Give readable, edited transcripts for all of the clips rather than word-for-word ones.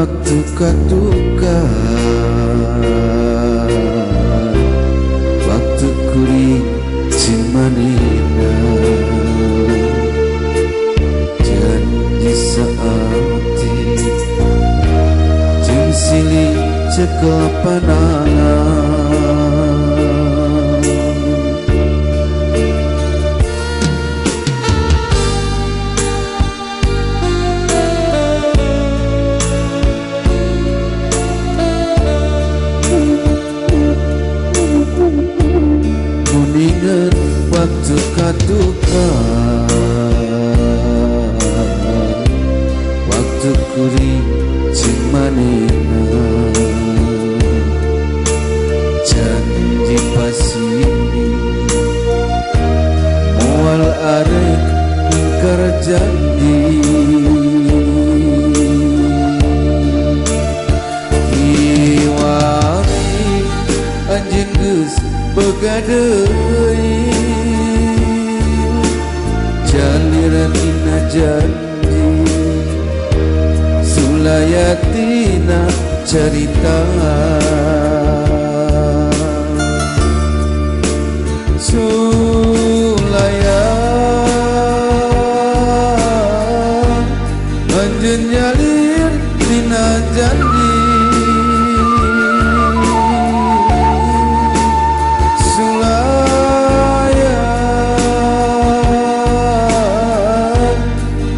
waktu katuka, waktu kuri cimanina, janji saati jeng silih cekel panangan. Ingat waktu katuka, waktu kuri cimanina, janji pasini mual arek ingkar janji. Iwari anjeun geus begadai, jaliran ina janji, sulayatina cerita. Sulayan anjeun nyalir tina janji,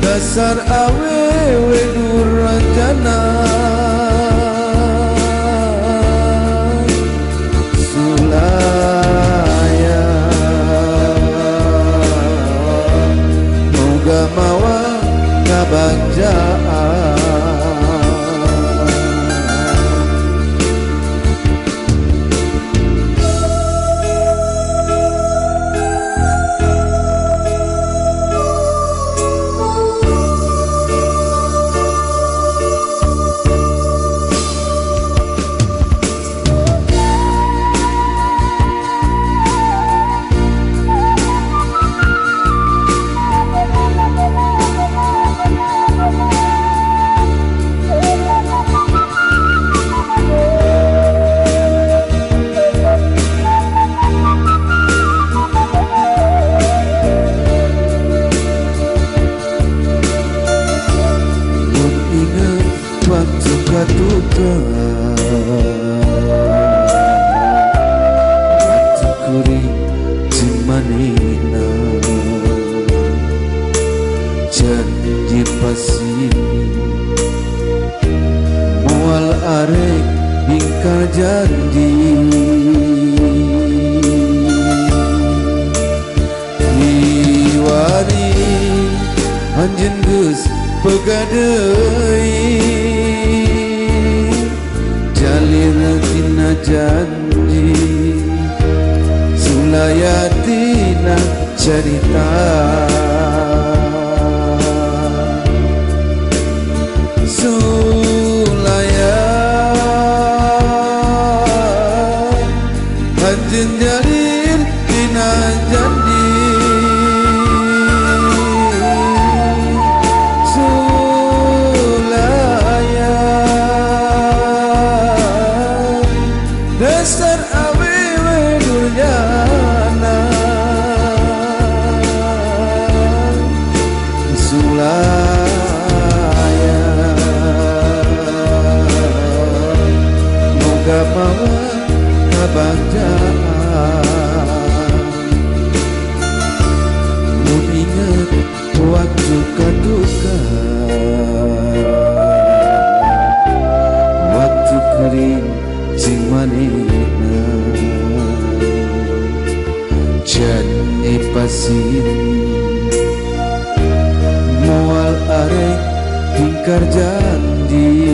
dasar awewe durjana. Sulayan moga mawa kabagjaan. Waktu katuka, waktu kuri cimanina, janji pasini mual arek ingkar janji. Iwari anjeun geus begadai, jaliran tina janji, sulayatina cerita. Sulayan anjeun nyalir tina janji, dasar awewe durjana. Sulayan moga mawa kabagjaan. Mun inget waktu katuka, waktu kering cimanina, janji pasini mual arek ingkar janji.